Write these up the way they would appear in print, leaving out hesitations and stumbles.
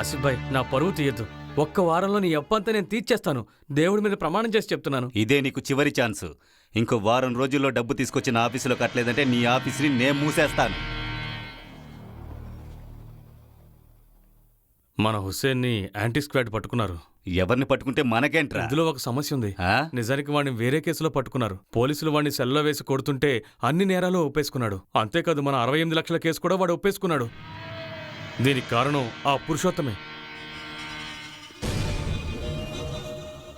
ఆసిఫ్ భాయ్, నా పరువు తీయద్దు. ఒక్క వారంలో నీ అప్పంతా నేను తీర్చేస్తాను. దేవుడి మీద ప్రమాణం చేసి చెప్తున్నాను. ఇదే నీకు చివరి ఛాన్స్. ఇంకో వారం రోజుల్లో డబ్బు తీసుకొచ్చి నా ఆఫీసులో కట్టలేదంటే నీ ఆఫీస్ని నేను మూసేస్తాను. మన హుస్సేన్ని యాంటీ స్క్వాడ్ పట్టుకున్నారు. ఎవరిని పట్టుకుంటే మనకేంట్రా? ఇందులో ఒక సమస్య ఉంది. ఆ? నిజానికి వాడిని వేరే కేసులో పట్టుకున్నారు. పోలీసులు వాడిని సెల్లో వేసి కొడుతుంటే అన్ని నేరాలు ఒప్పేసుకున్నాడు. అంతేకాదు మన 68 లక్షల కేసు కూడా వాడు ఒప్పేసుకున్నాడు. దీనికి కారణం ఆ పురుషోత్తమే.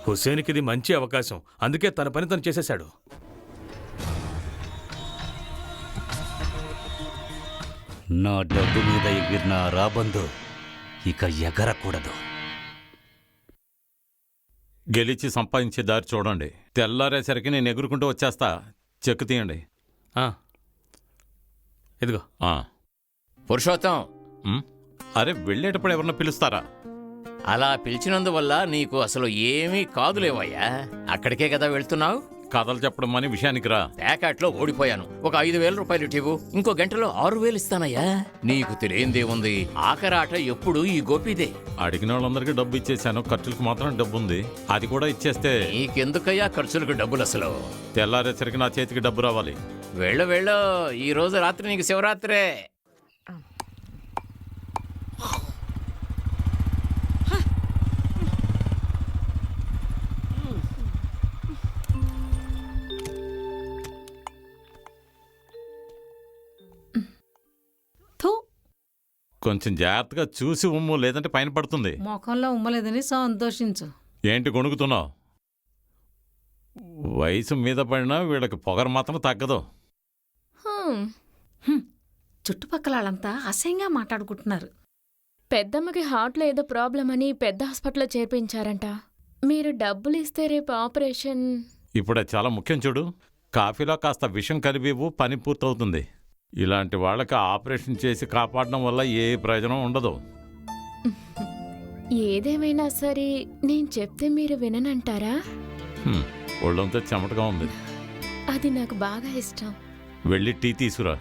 హుస్సేన్కి ఇది మంచి అవకాశం. అందుకే తన పని తను చేసేశాడు. నా డబ్బు మీద ఎగిరిన రాబందు ఇక ఎగరకూడదు. గెలిచి సంపాదించే దారి చూడండి. తెల్లారేసరికి నేను ఎగురుకుంటూ వచ్చేస్తా. చెక్కు తీయండి. ఇదిగో. పురుషోత్తం, అరే వెళ్ళేటప్పుడు ఎవరన్నా పిలుస్తారా? అలా పిలిచినందువల్ల నీకు అసలు ఏమీ కాదులేవయ్యా. అక్కడికే కదా వెళ్తున్నావు. కథలు చెప్పడం అని విషయానికి రా. ప్యాకెట్లో ఓడిపోయాను. ఒక 5,000 రూపాయలు ఇవ్వు. ఇంకో గంటలో 6,000 ఇస్తానయ్యా. నీకు తెలియందేముంది, ఆఖరాట ఎప్పుడు ఈ గోపిదే. అడిగిన వాళ్ళందరికీ డబ్బు ఇచ్చేసాను. ఖర్చులకు మాత్రం డబ్బు ఉంది. అది కూడా ఇచ్చేస్తే నీకెందుకయ్యా ఖర్చులకు డబ్బులు అసలు? తెల్లారేసరికి నా చేతికి డబ్బు రావాలి. వెళ్ళు. ఈ రోజు రాత్రి నీకు శివరాత్రే. కొంచెం జాగ్రత్తగా చూసి ఉమ్ము, లేదంటే పైన పడుతుంది. మొఖంలో ఉమ్మలేదని సంతోషించు. ఏంటి గొణుగుతున్నావు? వయసు మీద పడినా వీళ్ళకి పొగరు మాత్రం తగ్గదు. చుట్టుపక్కల వాళ్ళంతా అసహ్యంగా మాట్లాడుకుంటున్నారు. పెద్దమ్మకి హార్ట్లో ఏదో ప్రాబ్లం అని పెద్ద హాస్పిటల్లో చేర్పించారంట. మీరు డబ్బులు ఇస్తే రేపు ఆపరేషన్. ఇప్పుడే చాలా ముఖ్యం చూడు. కాఫీలో కాస్త విషం కలిపివు, పని పూర్తవుతుంది. ఇలాంటి వాళ్ళకి ఆపరేషన్ చేసి కాపాడడం వల్ల ఏ ప్రయోజనం ఉండదు. ఏదేమైనా సరే నేను చెప్తే మీరు విననంటారా? ఒళ్ళంతా చెమటగా ఉంది. అది నాకు బాగా ఇష్టం. వెళ్ళి టీ తీసుకురా.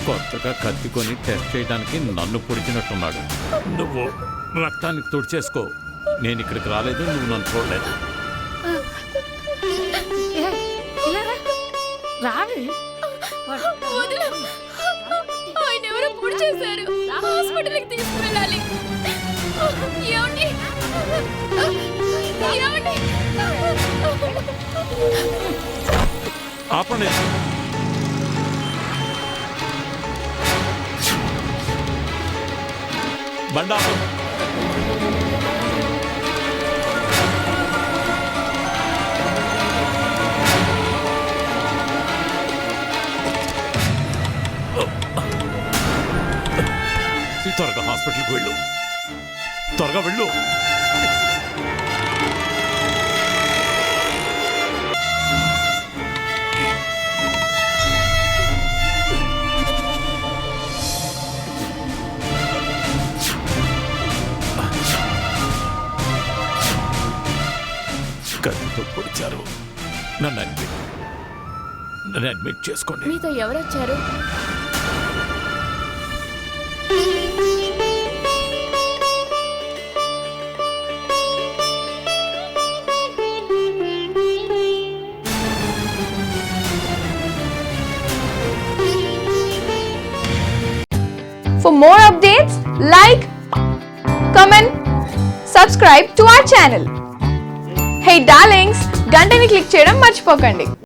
కొత్తగా కత్తికొని టెస్ట్ చేయడానికి నన్ను పొడిచినట్టున్నాడు. నువ్వు రక్తానికి తుడిచేసుకో. నేను ఇక్కడికి రాలేదు, నువ్వు నన్ను చూడలేదు. ఆయన ఎవరో పొడి చేశారు. హాస్పిటల్కి తీసుకువెళ్ళాలి. ఆపండి. బండాపు. త్వరగా హాస్పిటల్కి వెళ్ళు. త్వరగా వెళ్ళు. కత్తితో పొడిచారు. నన్ను అడ్మిట్ చేసుకోండి. మీతో ఎవరొచ్చారు? For more updates, like, comment, subscribe to our channel. Hey darlings, గంటని click చేయడం మర్చిపోకండి.